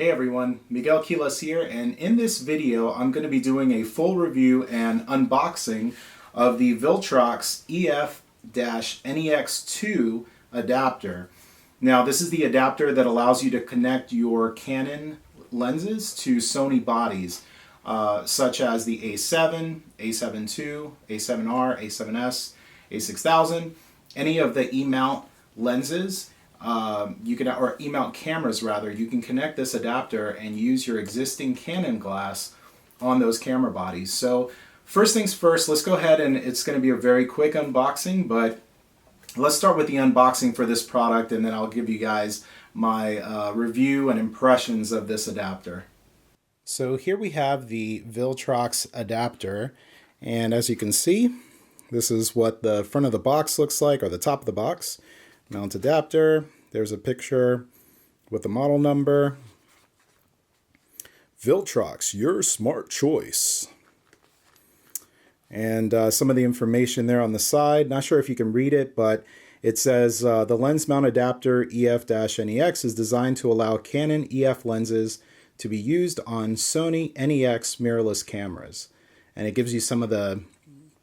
Hey everyone, Miguel Quiles here, and in this video I'm going to be doing a full review and unboxing of the Viltrox EF-NEXII adapter. Now this is the adapter that allows you to connect your Canon lenses to Sony bodies, such as the A7, A7 II, A7R, A7S, A6000, any of the E-Mount lenses. You can, or E-Mount cameras rather, you can connect this adapter and use your existing Canon glass on those camera bodies. So first things first, let's go ahead, and it's going to be a very quick unboxing, but let's start with the unboxing for this product, and then I'll give you guys my review and impressions of this adapter. So here we have the Viltrox adapter, and as you can see, this is what the front of the box looks like, or the top of the box. Mount adapter, there's a picture with the model number. Viltrox, your smart choice. And some of the information there on the side. Not sure if you can read it, but it says the lens mount adapter EF-NEX is designed to allow Canon EF lenses to be used on Sony NEX mirrorless cameras. And it gives you some of the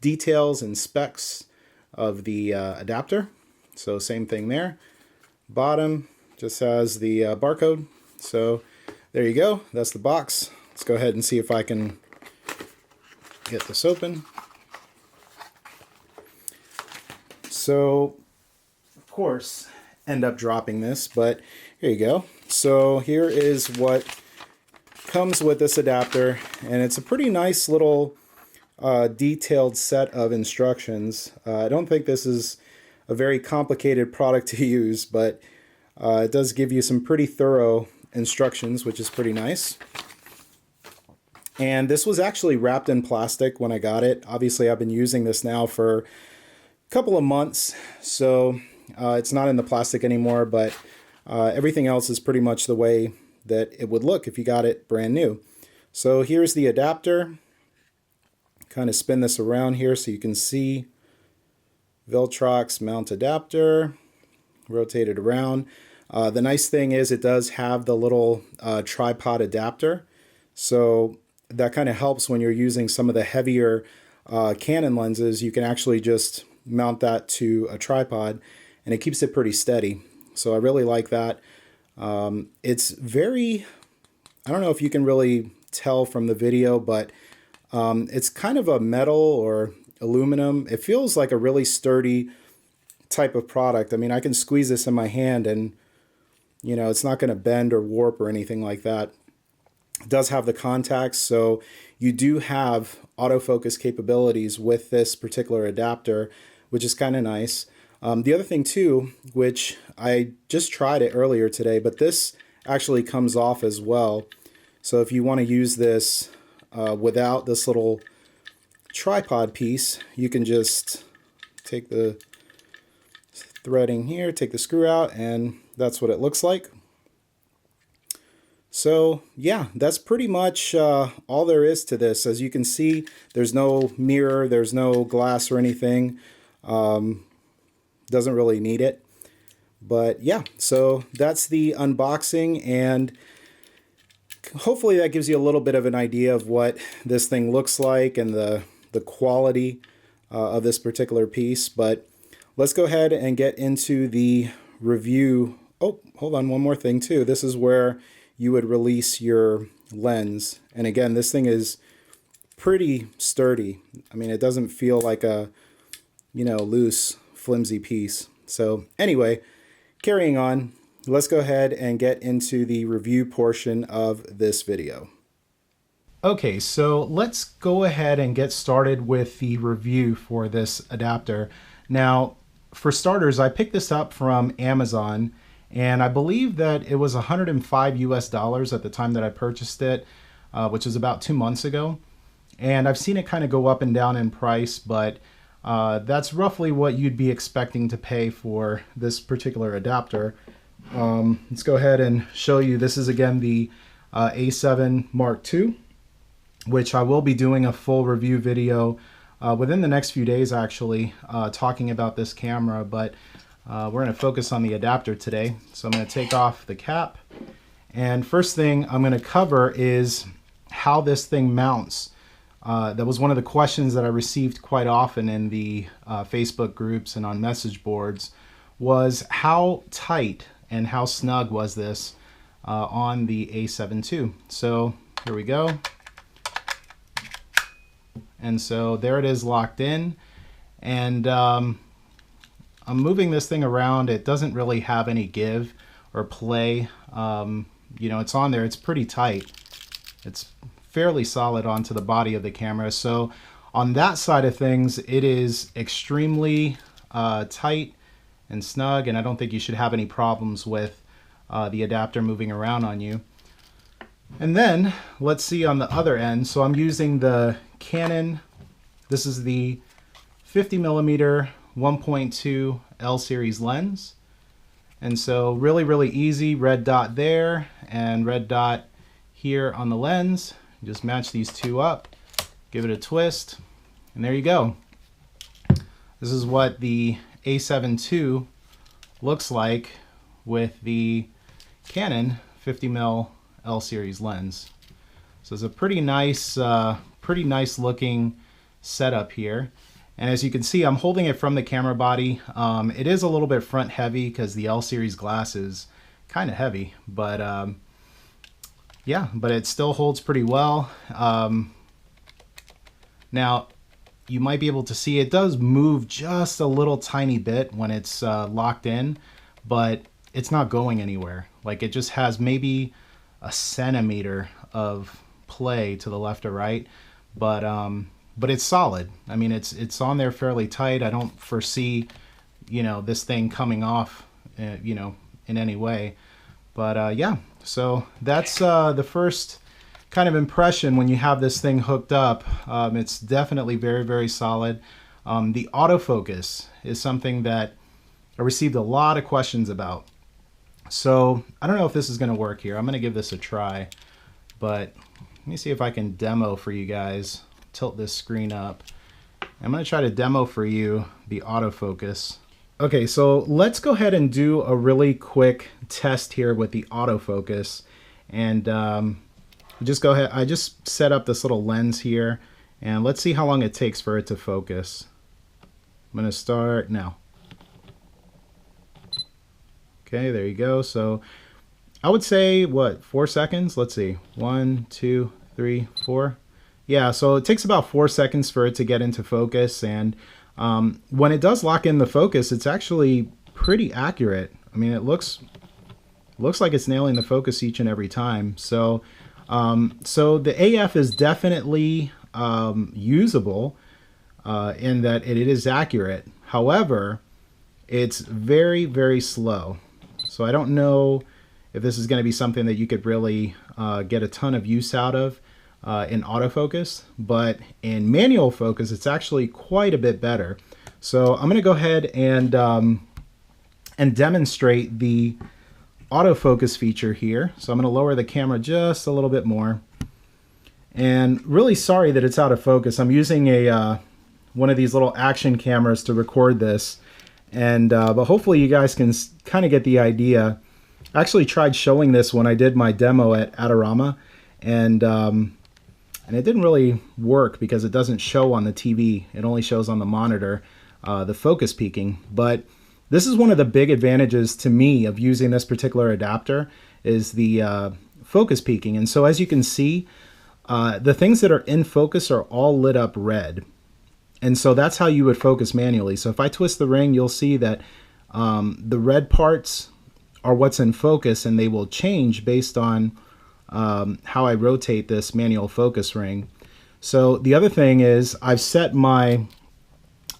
details and specs of the adapter. So same thing there. Bottom just has the barcode. So there you go. That's the box. Let's go ahead and see if I can get this open. So, of course, end up dropping this, but here you go. So here is what comes with this adapter, and it's a pretty nice little detailed set of instructions. I don't think this is a very complicated product to use, but it does give you some pretty thorough instructions, which is pretty nice. And this was actually wrapped in plastic when I got it. Obviously, I've been using this now for a couple of months, so it's not in the plastic anymore, but everything else is pretty much the way that it would look if you got it brand new. So here's the adapter. Kind of spin this around here so you can see Viltrox mount adapter, rotate it around. The nice thing is it does have the little tripod adapter, so that kind of helps when you're using some of the heavier Canon lenses. You can actually just mount that to a tripod and it keeps it pretty steady. So I really like that. It's very, I don't know if you can really tell from the video, but it's kind of a metal or aluminum. It feels like a really sturdy type of product. I mean, I can squeeze this in my hand and, you know, it's not going to bend or warp or anything like that. It does have the contacts, so you do have autofocus capabilities with this particular adapter, which is kind of nice. The other thing too, which I just tried it earlier today, but this actually comes off as well. So if you want to use this without this little tripod piece, you can just take the threading here, take the screw out, and that's what it looks like. So yeah, that's pretty much all there is to this. As you can see, there's no mirror, there's no glass or anything. Doesn't really need it. But yeah, so that's the unboxing, and hopefully that gives you a little bit of an idea of what this thing looks like and the quality of this particular piece. But let's go ahead and get into the review. Oh, hold on, one more thing too. This is where you would release your lens. And again, this thing is pretty sturdy. I mean, it doesn't feel like a, you know, loose, flimsy piece. So anyway, carrying on, let's go ahead and get into the review portion of this video. Okay, so let's go ahead and get started with the review for this adapter. Now, for starters, I picked this up from Amazon, and I believe that it was $105 US at the time that I purchased it, which was about 2 months ago. And I've seen it kind of go up and down in price, but that's roughly what you'd be expecting to pay for this particular adapter. Let's go ahead and show you. This is again the A7 Mark II, which I will be doing a full review video within the next few days, actually, talking about this camera, but we're going to focus on the adapter today. So I'm going to take off the cap, And first thing I'm going to cover is how this thing mounts. That was one of the questions that I received quite often in the Facebook groups and on message boards, was how tight and how snug was this on the A7 II. So here we go. And so there it is locked in. And I'm moving this thing around. It doesn't really have any give or play. You know, it's on there. It's pretty tight. It's fairly solid onto the body of the camera. So on that side of things, it is extremely tight and snug, and I don't think you should have any problems with the adapter moving around on you. And then let's see on the other end. So I'm using the Canon. This is the 50mm 1.2 L series lens. And so really easy, red dot there and red dot here on the lens. Just match these two up, give it a twist, and there you go. This is what the A7 II looks like with the Canon 50mm L series lens. So it's a pretty nice looking setup here. And as you can see, I'm holding it from the camera body. It is a little bit front heavy because the L series glass is kind of heavy, but yeah, but it still holds pretty well. Now, you might be able to see it does move just a little tiny bit when it's locked in, but it's not going anywhere. Like, it just has maybe a centimeter of play to the left or right, but it's solid. I mean, it's on there fairly tight. I don't foresee, you know, this thing coming off, you know, in any way. But yeah, so that's the first kind of impression when you have this thing hooked up. It's definitely very solid. The autofocus is something that I received a lot of questions about. So I don't know if this is going to work here. I'm going to give this a try, but let me see if I can demo for you guys. Tilt this screen up. I'm going to try to demo for you the autofocus. Okay, so let's go ahead and do a really quick test here with the autofocus. And just go ahead. I just set up this little lens here, and let's see how long it takes for it to focus. I'm going to start now. Okay, there you go. So I would say, what, 4 seconds? Let's see. 1, 2, 3, 4. Yeah, so it takes about 4 seconds for it to get into focus, and when it does lock in the focus, it's actually pretty accurate. I mean, it looks like it's nailing the focus each and every time. So, so the AF is definitely usable in that it is accurate. However, it's very slow. So I don't know if this is going to be something that you could really get a ton of use out of in autofocus, but in manual focus, it's actually quite a bit better. So I'm going to go ahead and demonstrate the autofocus feature here. So I'm going to lower the camera just a little bit more. And really sorry that it's out of focus. I'm using a one of these little action cameras to record this, and but hopefully you guys can kind of get the idea. I actually tried showing this when I did my demo at Adorama, and it didn't really work because it doesn't show on the TV. It only shows on the monitor, the focus peaking. But this is one of the big advantages to me of using this particular adapter, is the focus peaking. And so as you can see, the things that are in focus are all lit up red. And so that's how you would focus manually. So if I twist the ring, you'll see that the red parts are what's in focus, and they will change based on how I rotate this manual focus ring. So the other thing is I've set my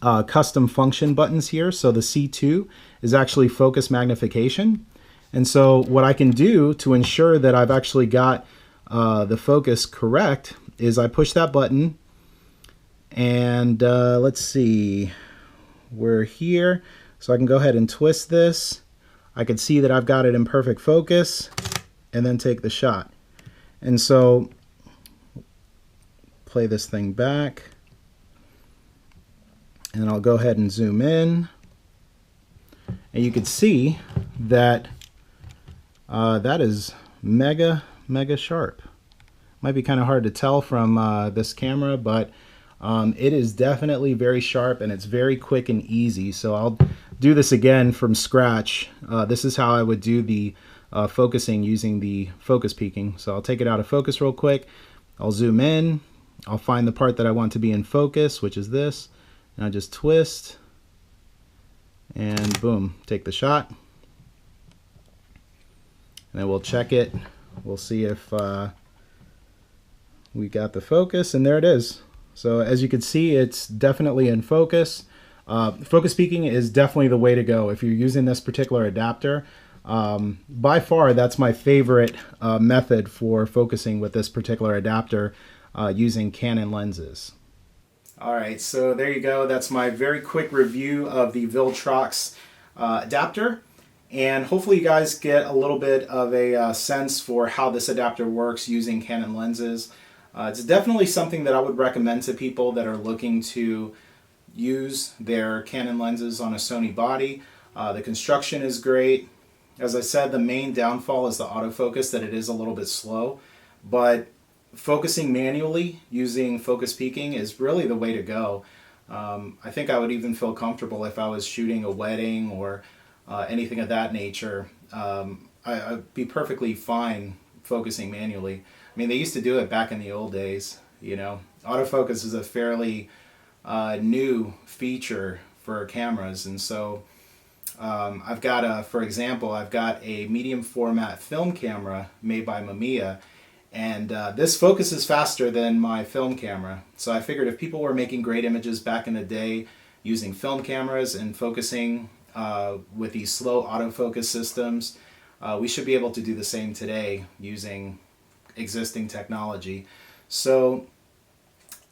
custom function buttons here. So the C2 is actually focus magnification. And so what I can do to ensure that I've actually got the focus correct is I push that button, and let's see, we're here. So I can go ahead and twist this. I can see that I've got it in perfect focus, and then take the shot. And so play this thing back, and I'll go ahead and zoom in, and you can see that that is mega sharp. Might be kind of hard to tell from this camera, but it is definitely very sharp, and it's very quick and easy. So I'll do this again from scratch. This is how I would do the focusing using the focus peaking. So I'll take it out of focus real quick. I'll zoom in. I'll find the part that I want to be in focus, which is this. And I just twist. And boom, take the shot. And then we'll check it. We'll see if we got the focus, and there it is. So as you can see, it's definitely in focus. Focus peaking is definitely the way to go if you're using this particular adapter. By far, that's my favorite method for focusing with this particular adapter using Canon lenses. All right, so there you go. That's my very quick review of the Viltrox adapter. And hopefully you guys get a little bit of a sense for how this adapter works using Canon lenses. It's definitely something that I would recommend to people that are looking to use their Canon lenses on a Sony body. The construction is great. As I said, the main downfall is the autofocus, that it is a little bit slow. But focusing manually using focus peaking is really the way to go. I think I would even feel comfortable if I was shooting a wedding or anything of that nature. I'd be perfectly fine focusing manually. I mean, they used to do it back in the old days, you know. Autofocus is a fairly new feature for cameras, and so I've got for example, I've got a medium format film camera made by Mamiya, and this focuses faster than my film camera. So I figured if people were making great images back in the day using film cameras and focusing with these slow autofocus systems, we should be able to do the same today using existing technology. So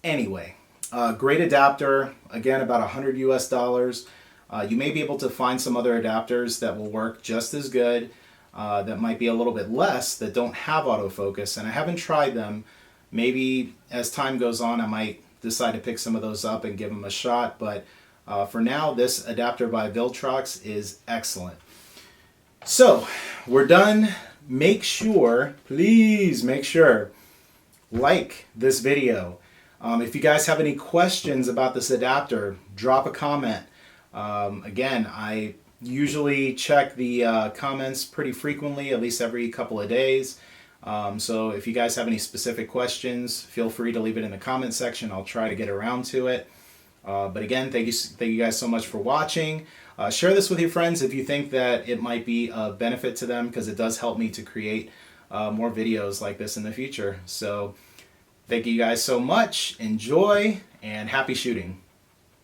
anyway, great adapter, again about $100 US. You may be able to find some other adapters that will work just as good, that might be a little bit less, that don't have autofocus, and I haven't tried them. Maybe as time goes on I might decide to pick some of those up and give them a shot, but for now this adapter by Viltrox is excellent. So we're done. Make sure, please make sure, like this video. If you guys have any questions about this adapter, drop a comment. Again, I usually check the comments pretty frequently, at least every couple of days. So if you guys have any specific questions, feel free to leave it in the comment section. I'll try to get around to it. But again, thank you guys so much for watching. Share this with your friends if you think that it might be a benefit to them, because it does help me to create more videos like this in the future. So thank you guys so much. Enjoy, and happy shooting.